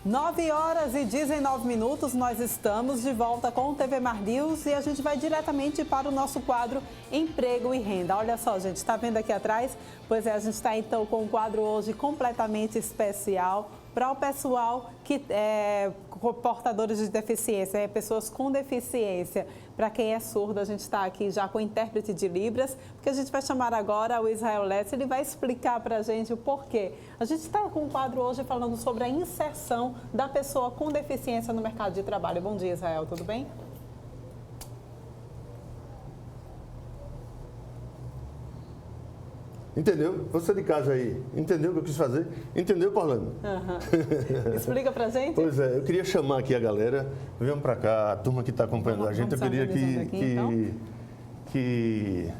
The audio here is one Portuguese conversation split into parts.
9h19, nós estamos de volta com o TV Mar News e a gente vai diretamente para o nosso quadro Emprego e Renda. Olha só, gente, está vendo aqui atrás? Pois é, a gente está então com um quadro hoje completamente especial para o pessoal que é portadores de deficiência, pessoas com deficiência. Para quem é surdo, a gente está aqui já com o intérprete de Libras, porque a gente vai chamar agora o Israel Lessa, ele vai explicar para a gente o porquê. A gente está com um quadro hoje falando sobre a inserção da pessoa com deficiência no mercado de trabalho. Bom dia, Israel, tudo bem? Entendeu? Você de casa aí, entendeu o que eu quis fazer? Entendeu, Paulano? Explica pra gente. Pois é, eu queria chamar aqui a galera, venham pra cá, a turma que está acompanhando a gente, eu queria que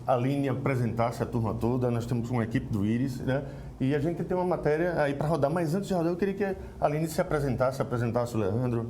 a Aline apresentasse a turma toda, nós temos uma equipe do Íris, né? E a gente tem uma matéria aí para rodar, mas antes de rodar eu queria que a Aline se apresentasse o Leandro.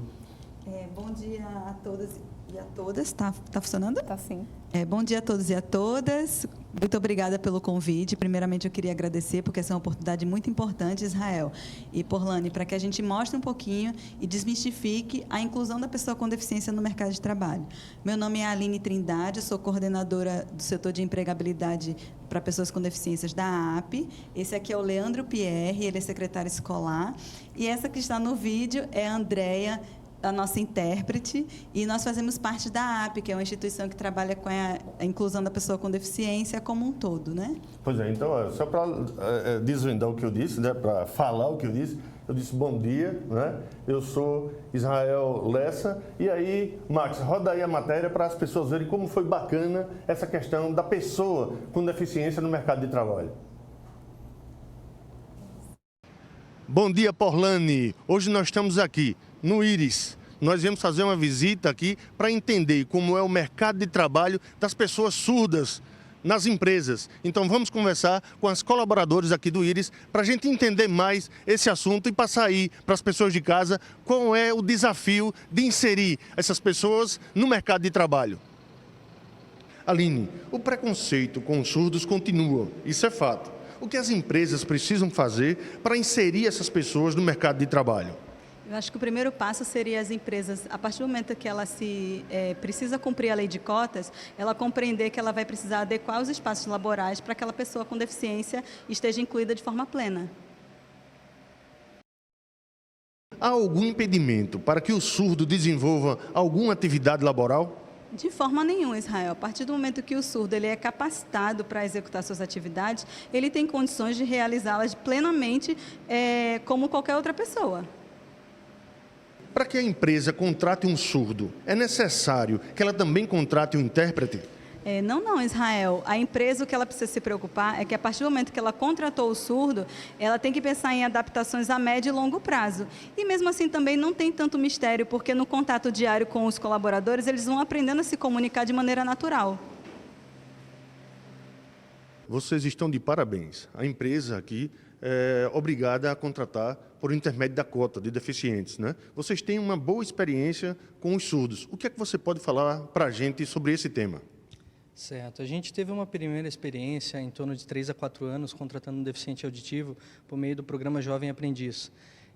Bom dia a todas e a todas. Tá funcionando? Tá sim. Bom dia a todos e a todas. Muito obrigada pelo convite. Primeiramente, eu queria agradecer, porque essa é uma oportunidade muito importante, Israel e Porlane, para que a gente mostre um pouquinho e desmistifique a inclusão da pessoa com deficiência no mercado de trabalho. Meu nome é Aline Trindade, eu sou coordenadora do setor de empregabilidade para pessoas com deficiências da AAP. Esse aqui é o Leandro Pierre, ele é secretário escolar. E essa que está no vídeo é a Andréia, a nossa intérprete, e nós fazemos parte da AAP, que é uma instituição que trabalha com a inclusão da pessoa com deficiência como um todo, né? Pois é, então, só para desvendar o que eu disse, né, para falar o que eu disse bom dia, né? Eu sou Israel Lessa, e aí, Max, roda aí a matéria para as pessoas verem como foi bacana essa questão da pessoa com deficiência no mercado de trabalho. Bom dia, Porlane. Hoje nós estamos aqui no Íris. Nós viemos fazer uma visita aqui para entender como é o mercado de trabalho das pessoas surdas nas empresas. Então vamos conversar com as colaboradoras aqui do Íris para a gente entender mais esse assunto e passar aí para as pessoas de casa qual é o desafio de inserir essas pessoas no mercado de trabalho. Aline, o preconceito com os surdos continua, isso é fato. O que as empresas precisam fazer para inserir essas pessoas no mercado de trabalho? Eu acho que o primeiro passo seria as empresas, a partir do momento que ela precisa cumprir a lei de cotas, ela compreender que ela vai precisar adequar os espaços laborais para que aquela pessoa com deficiência esteja incluída de forma plena. Há algum impedimento para que o surdo desenvolva alguma atividade laboral? De forma nenhuma, Israel. A partir do momento que o surdo ele é capacitado para executar suas atividades, ele tem condições de realizá-las plenamente como qualquer outra pessoa. Para que a empresa contrate um surdo, é necessário que ela também contrate um intérprete? Não, Israel. A empresa, o que ela precisa se preocupar é que, a partir do momento que ela contratou o surdo, ela tem que pensar em adaptações a médio e longo prazo. E, mesmo assim, também não tem tanto mistério, porque no contato diário com os colaboradores, eles vão aprendendo a se comunicar de maneira natural. Vocês estão de parabéns. A empresa aqui é obrigada a contratar por intermédio da cota de deficientes, né? Vocês têm uma boa experiência com os surdos. O que é que você pode falar para a gente sobre esse tema? Certo. A gente teve uma primeira experiência em torno de 3 a 4 anos contratando um deficiente auditivo por meio do programa Jovem Aprendiz.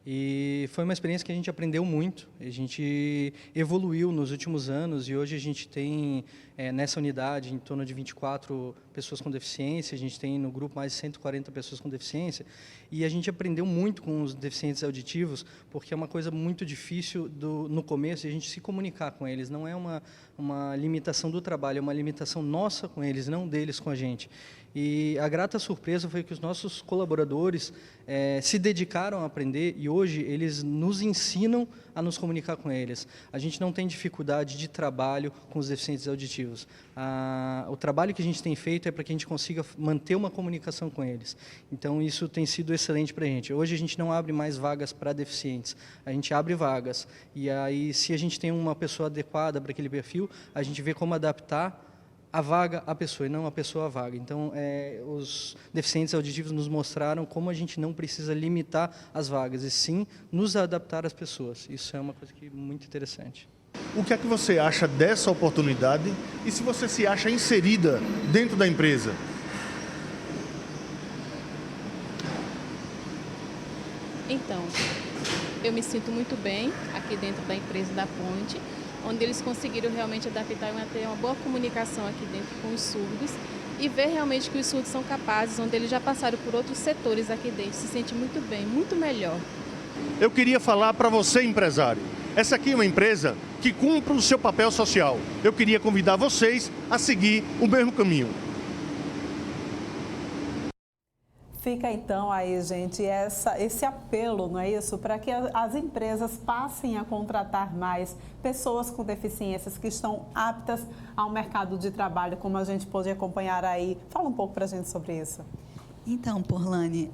E foi uma experiência que a gente aprendeu muito, a gente evoluiu nos últimos anos e hoje a gente tem nessa unidade em torno de 24 pessoas com deficiência, a gente tem no grupo mais de 140 pessoas com deficiência e a gente aprendeu muito com os deficientes auditivos porque é uma coisa muito difícil no começo a gente se comunicar com eles, não é uma limitação do trabalho, é uma limitação nossa com eles, não deles com a gente. E a grata surpresa foi que os nossos colaboradores se dedicaram a aprender e hoje eles nos ensinam a nos comunicar com eles. A gente não tem dificuldade de trabalho com os deficientes auditivos. O trabalho que a gente tem feito é para que a gente consiga manter uma comunicação com eles. Então, isso tem sido excelente para a gente. Hoje, a gente não abre mais vagas para deficientes, a gente abre vagas. E aí, se a gente tem uma pessoa adequada para aquele perfil, a gente vê como adaptar a vaga à pessoa e não a pessoa à vaga. Então, os deficientes auditivos nos mostraram como a gente não precisa limitar as vagas, e sim nos adaptar às pessoas. Isso é uma coisa que é muito interessante. O que é que você acha dessa oportunidade e se você se acha inserida dentro da empresa? Então, eu me sinto muito bem aqui dentro da empresa da Ponte, onde eles conseguiram realmente adaptar e ter uma boa comunicação aqui dentro com os surdos e ver realmente que os surdos são capazes, onde eles já passaram por outros setores aqui dentro, se sente muito bem, muito melhor. Eu queria falar para você, empresário. Essa aqui é uma empresa que cumpre o seu papel social. Eu queria convidar vocês a seguir o mesmo caminho. Fica então aí, gente, esse apelo, não é isso? Para que as empresas passem a contratar mais pessoas com deficiências que estão aptas ao mercado de trabalho, como a gente pôde acompanhar aí. Fala um pouco para a gente sobre isso. Então, Porlane,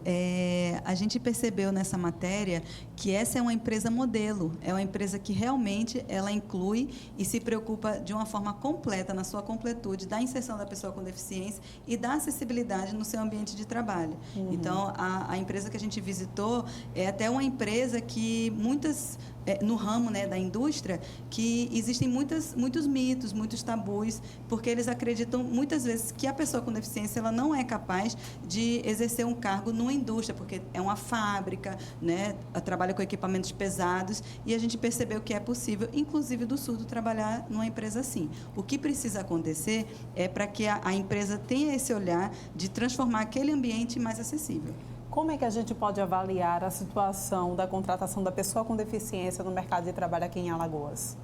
a gente percebeu nessa matéria que essa é uma empresa modelo, é uma empresa que realmente ela inclui e se preocupa de uma forma completa, na sua completude, da inserção da pessoa com deficiência e da acessibilidade no seu ambiente de trabalho. Então, a empresa que a gente visitou é até uma empresa que no ramo, né, da indústria, que existem muitos mitos, muitos tabus, porque eles acreditam muitas vezes que a pessoa com deficiência ela não é capaz de exercer um cargo numa indústria, porque é uma fábrica, né, trabalha com equipamentos pesados, e a gente percebeu que é possível, inclusive do surdo, trabalhar numa empresa assim. O que precisa acontecer é para que a empresa tenha esse olhar de transformar aquele ambiente mais acessível. Como é que a gente pode avaliar a situação da contratação da pessoa com deficiência no mercado de trabalho aqui em Alagoas?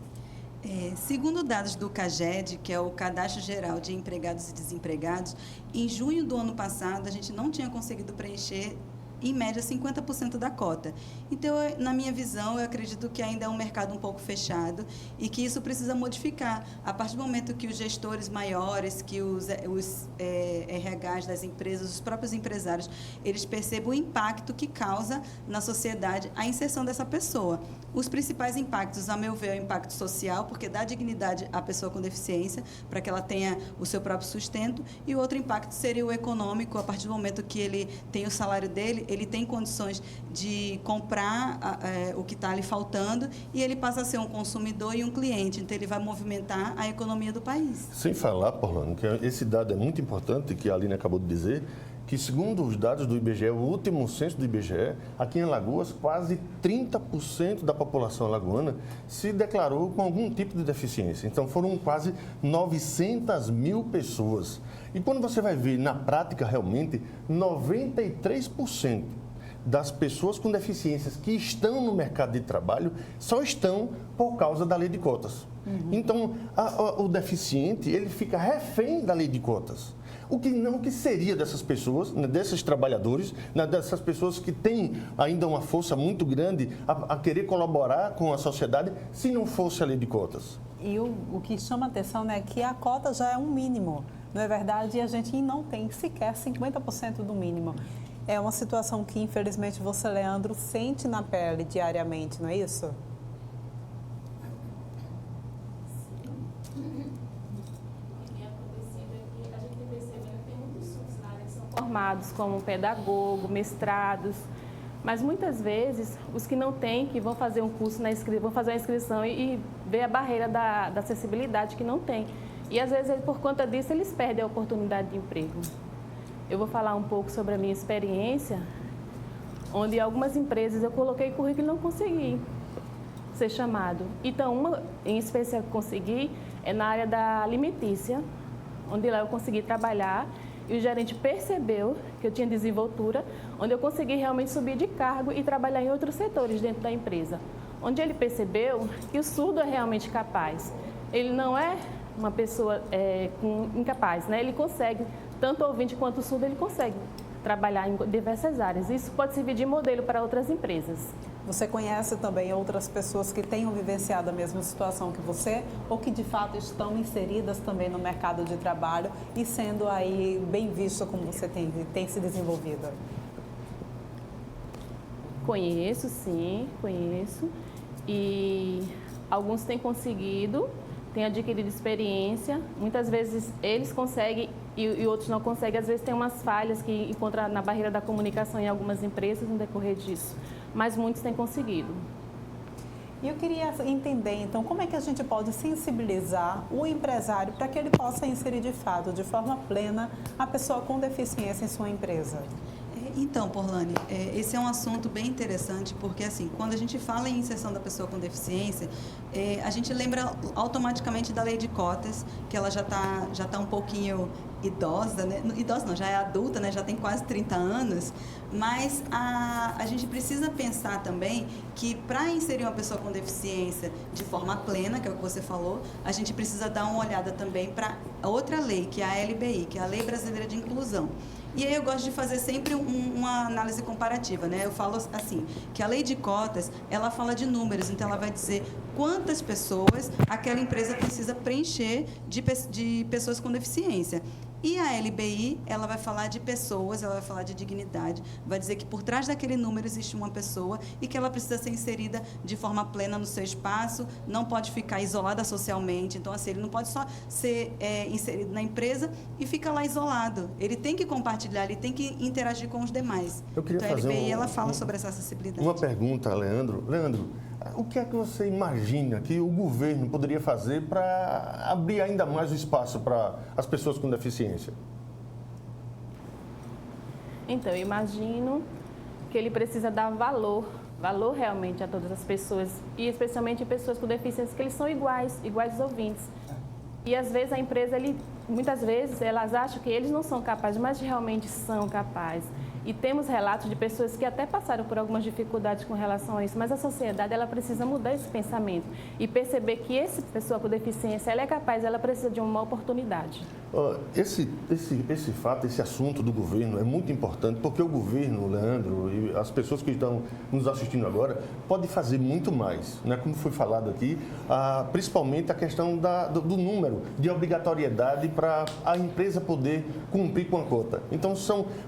Segundo dados do CAGED, que é o Cadastro Geral de Empregados e Desempregados, em junho do ano passado, a gente não tinha conseguido preencher, em média, 50% da cota. Então, na minha visão, eu acredito que ainda é um mercado um pouco fechado e que isso precisa modificar. A partir do momento que os gestores maiores, que os RHs das empresas, os próprios empresários, eles percebam o impacto que causa na sociedade a inserção dessa pessoa. Os principais impactos, a meu ver, é o impacto social, porque dá dignidade à pessoa com deficiência, para que ela tenha o seu próprio sustento, e o outro impacto seria o econômico, a partir do momento que ele tem o salário dele, ele tem condições de comprar o que está ali faltando e ele passa a ser um consumidor e um cliente. Então, ele vai movimentar a economia do país. Sem falar, Porlane, que esse dado é muito importante, que a Aline acabou de dizer, que segundo os dados do IBGE, o último censo do IBGE, aqui em Alagoas, quase 30% da população alagoana se declarou com algum tipo de deficiência. Então, foram quase 900 mil pessoas. E quando você vai ver na prática, realmente, 93% das pessoas com deficiências que estão no mercado de trabalho só estão por causa da lei de cotas. Então, o deficiente, ele fica refém da lei de cotas. O que seria dessas pessoas, né, desses trabalhadores, né, dessas pessoas que têm ainda uma força muito grande a querer colaborar com a sociedade se não fosse a lei de cotas? E o que chama a atenção, né, é que a cota já é um mínimo, não é verdade? E a gente não tem sequer 50% do mínimo. É uma situação que, infelizmente, você, Leandro, sente na pele diariamente, não é isso? Formados como pedagogo, mestrados, mas muitas vezes os que não têm, que vão fazer um curso, vão fazer a inscrição e ver a barreira da acessibilidade que não tem. E às vezes, por conta disso, eles perdem a oportunidade de emprego. Eu vou falar um pouco sobre a minha experiência, onde algumas empresas eu coloquei currículo e não consegui ser chamado. Então, uma em especial que consegui é na área da alimentícia, onde lá eu consegui trabalhar. E o gerente percebeu que eu tinha desenvoltura, onde eu consegui realmente subir de cargo e trabalhar em outros setores dentro da empresa. Onde ele percebeu que o surdo é realmente capaz. Ele não é uma pessoa incapaz, né? Ele consegue, tanto o ouvinte quanto o surdo, ele consegue trabalhar em diversas áreas. Isso pode servir de modelo para outras empresas. Você conhece também outras pessoas que tenham vivenciado a mesma situação que você ou que de fato estão inseridas também no mercado de trabalho e sendo aí bem visto como você tem se desenvolvido? Conheço, sim, conheço. E alguns têm conseguido, têm adquirido experiência. Muitas vezes eles conseguem e outros não conseguem. Às vezes tem umas falhas que encontram na barreira da comunicação em algumas empresas no decorrer disso. Mas muitos têm conseguido. E eu queria entender, então, como é que a gente pode sensibilizar o empresário para que ele possa inserir de fato, de forma plena, a pessoa com deficiência em sua empresa? Então, Porlane, esse é um assunto bem interessante, porque, assim, quando a gente fala em inserção da pessoa com deficiência, a gente lembra automaticamente da lei de cotas, que ela já tá um pouquinho idosa, né? Idosa não, já é adulta, né? Já tem quase 30 anos, mas a gente precisa pensar também que para inserir uma pessoa com deficiência de forma plena, que é o que você falou, a gente precisa dar uma olhada também para outra lei, que é a LBI, que é a Lei Brasileira de Inclusão. E aí eu gosto de fazer sempre uma análise comparativa, né? Eu falo assim, que a lei de cotas, ela fala de números, então ela vai dizer quantas pessoas aquela empresa precisa preencher de pessoas com deficiência. E a LBI, ela vai falar de pessoas, ela vai falar de dignidade, vai dizer que por trás daquele número existe uma pessoa e que ela precisa ser inserida de forma plena no seu espaço, não pode ficar isolada socialmente. Então, assim, ele não pode só ser inserido na empresa e fica lá isolado. Ele tem que compartilhar, ele tem que interagir com os demais. Eu queria então, a LBI, ela fala sobre essa acessibilidade. Uma pergunta, Leandro. Leandro, o que é que você imagina que o governo poderia fazer para abrir ainda mais o espaço para as pessoas com deficiência? Então, eu imagino que ele precisa dar valor realmente a todas as pessoas, e especialmente pessoas com deficiência, que eles são iguais aos ouvintes. E às vezes a empresa, muitas vezes, elas acham que eles não são capazes, mas realmente são capazes. E temos relatos de pessoas que até passaram por algumas dificuldades com relação a isso, mas a sociedade, ela precisa mudar esse pensamento e perceber que essa pessoa com deficiência, ela é capaz, ela precisa de uma oportunidade. Esse fato, esse assunto do governo é muito importante, porque o governo, Leandro, e as pessoas que estão nos assistindo agora, pode fazer muito mais, né? Como foi falado aqui, principalmente a questão do número de obrigatoriedade para a empresa poder cumprir com a cota. Então,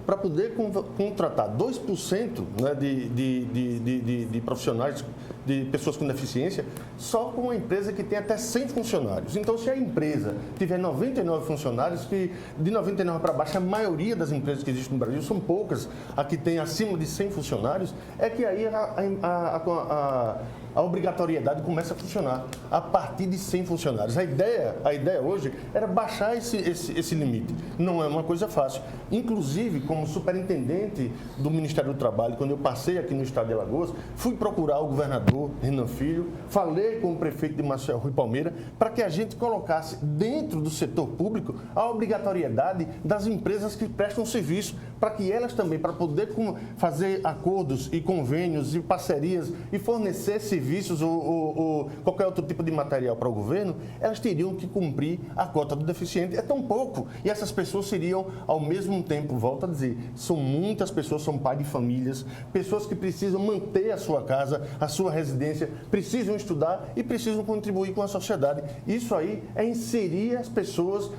para poder contratar 2%, né, de profissionais, de pessoas com deficiência, só com uma empresa que tem até 100 funcionários. Então, se a empresa tiver 99 funcionários, que de 99 para baixo, a maioria das empresas que existem no Brasil, são poucas, a que tem acima de 100 funcionários, é que aí a obrigatoriedade começa a funcionar a partir de 100 funcionários. A ideia hoje era baixar esse limite. Não é uma coisa fácil. Inclusive, como superintendente do Ministério do Trabalho, quando eu passei aqui no estado de Alagoas, fui procurar o governador Renan Filho, falei com o prefeito de Maceió, Rui Palmeira, para que a gente colocasse dentro do setor público a obrigatoriedade das empresas que prestam serviço, para que elas também, para poder fazer acordos e convênios e parcerias e fornecer serviços ou qualquer outro tipo de material para o governo, elas teriam que cumprir a cota do deficiente. É tão pouco. E essas pessoas seriam, ao mesmo tempo, volto a dizer, são muitas pessoas, são pais de famílias, pessoas que precisam manter a sua casa, a sua residência, precisam estudar e precisam contribuir com a sociedade. Isso aí é inserir as pessoas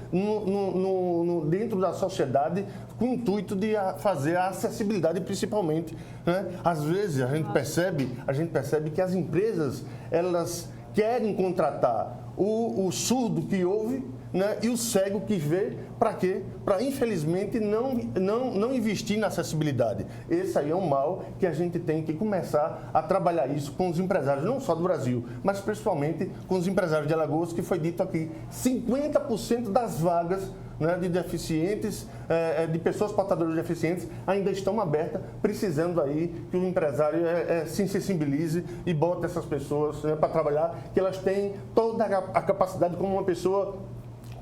dentro da sociedade com o intuito de fazer a acessibilidade, principalmente, né? Às vezes a gente percebe que as empresas, elas querem contratar o surdo que ouve, né, e o cego que vê. Para quê? Para, infelizmente, não investir na acessibilidade. Esse aí é um mal que a gente tem que começar a trabalhar isso com os empresários, não só do Brasil, mas principalmente com os empresários de Alagoas, que foi dito aqui, 50% das vagas, né, de deficientes, de pessoas portadoras de deficientes, ainda estão abertas, precisando aí que o empresário se sensibilize e bote essas pessoas, né, para trabalhar, que elas têm toda a capacidade como uma pessoa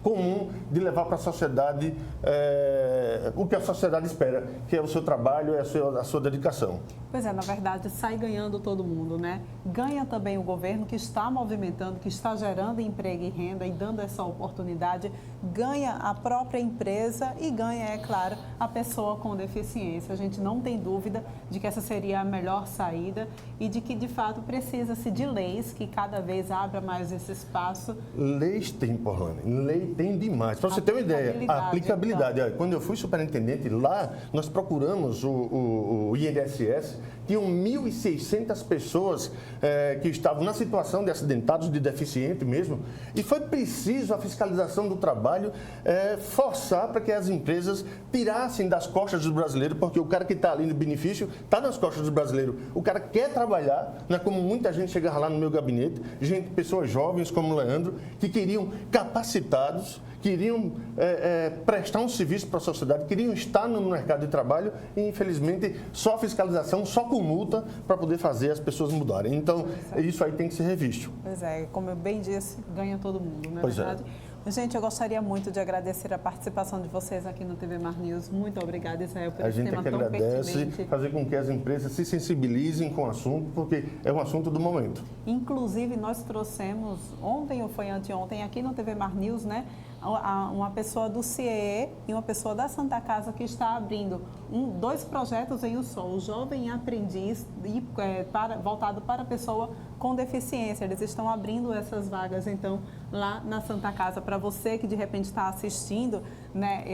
comum de levar para a sociedade o que a sociedade espera, que é o seu trabalho, é a sua dedicação. Pois é, na verdade, sai ganhando todo mundo, né? Ganha também o governo, que está movimentando, que está gerando emprego e renda e dando essa oportunidade, ganha a própria empresa e ganha, é claro, a pessoa com deficiência. A gente não tem dúvida de que essa seria a melhor saída e de que, de fato, precisa-se de leis que cada vez abra mais esse espaço. Leis tem, Porlane, lei tem demais. Para você ter uma ideia, a aplicabilidade. Então. Quando eu fui superintendente, lá nós procuramos o INSS, tinham 1.600 pessoas que estavam na situação de acidentados, de deficiente mesmo, e foi preciso a fiscalização do trabalho forçar para que as empresas tirassem das costas dos brasileiros, porque o cara que está ali no benefício está nas costas dos brasileiros. O cara quer trabalhar, né, como muita gente chegava lá no meu gabinete, pessoas jovens como o Leandro, que queriam capacitados, qualificados, queriam prestar um serviço para a sociedade, queriam estar no mercado de trabalho e, infelizmente, só fiscalização, só com multa para poder fazer as pessoas mudarem. Então, isso aí tem que ser revisto. Pois é, como eu bem disse, ganha todo mundo, não é Pois verdade? Gente, eu gostaria muito de agradecer a participação de vocês aqui no TV Mar News. Muito obrigada, Israel, por esse tema tão pertinente. A gente agradece, fazer com que as empresas se sensibilizem com o assunto, porque é um assunto do momento. Inclusive, nós trouxemos ontem ou foi anteontem aqui no TV Mar News, né, uma pessoa do CIEE e uma pessoa da Santa Casa que está abrindo dois projetos em um só, o Jovem Aprendiz voltado para a pessoa com deficiência. Eles estão abrindo essas vagas, então, lá na Santa Casa. Para você que, de repente, está assistindo, né,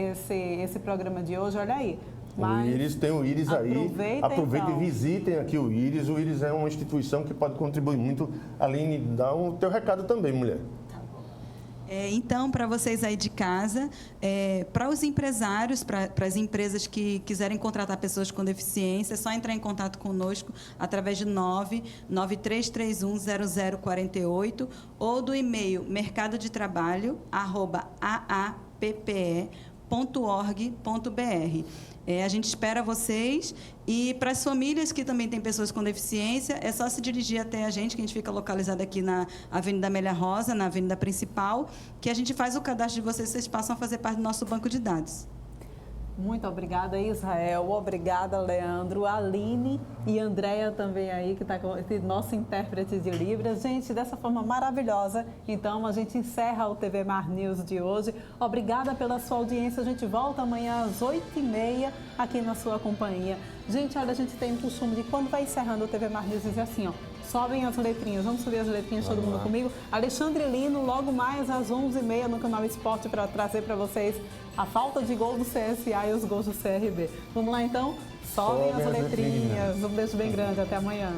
esse programa de hoje, olha aí. O Íris, tem o Íris aí, aproveitem então. E visitem aqui o Íris. O Íris é uma instituição que pode contribuir muito. Aline, dá o teu recado também, mulher. Então, para vocês aí de casa, para os empresários, para as empresas que quiserem contratar pessoas com deficiência, é só entrar em contato conosco através de 993310048 ou do e-mail mercadodetrabalho@aappe.org.br. A gente espera vocês, e para as famílias que também têm pessoas com deficiência, é só se dirigir até a gente, que a gente fica localizado aqui na Avenida Amélia Rosa, na avenida principal, que a gente faz o cadastro de vocês passam a fazer parte do nosso banco de dados. Muito obrigada, Israel. Obrigada, Leandro, Aline e Andréia também aí, que está com esse nosso intérprete de Libras. Gente, dessa forma maravilhosa, então a gente encerra o TV Mar News de hoje. Obrigada pela sua audiência. A gente volta amanhã às 8h30 aqui na sua companhia. Gente, olha, a gente tem o costume de, quando vai encerrando o TV Mar News, dizer assim, ó, sobem as letrinhas. Vamos subir as letrinhas, todo mundo comigo? Alexandre Lino, logo mais às 11h30 no Canal Esporte, para trazer para vocês a falta de gol do CSA e os gols do CRB. Vamos lá, então? Sobem as letrinhas. Um beijo bem grande. Até amanhã.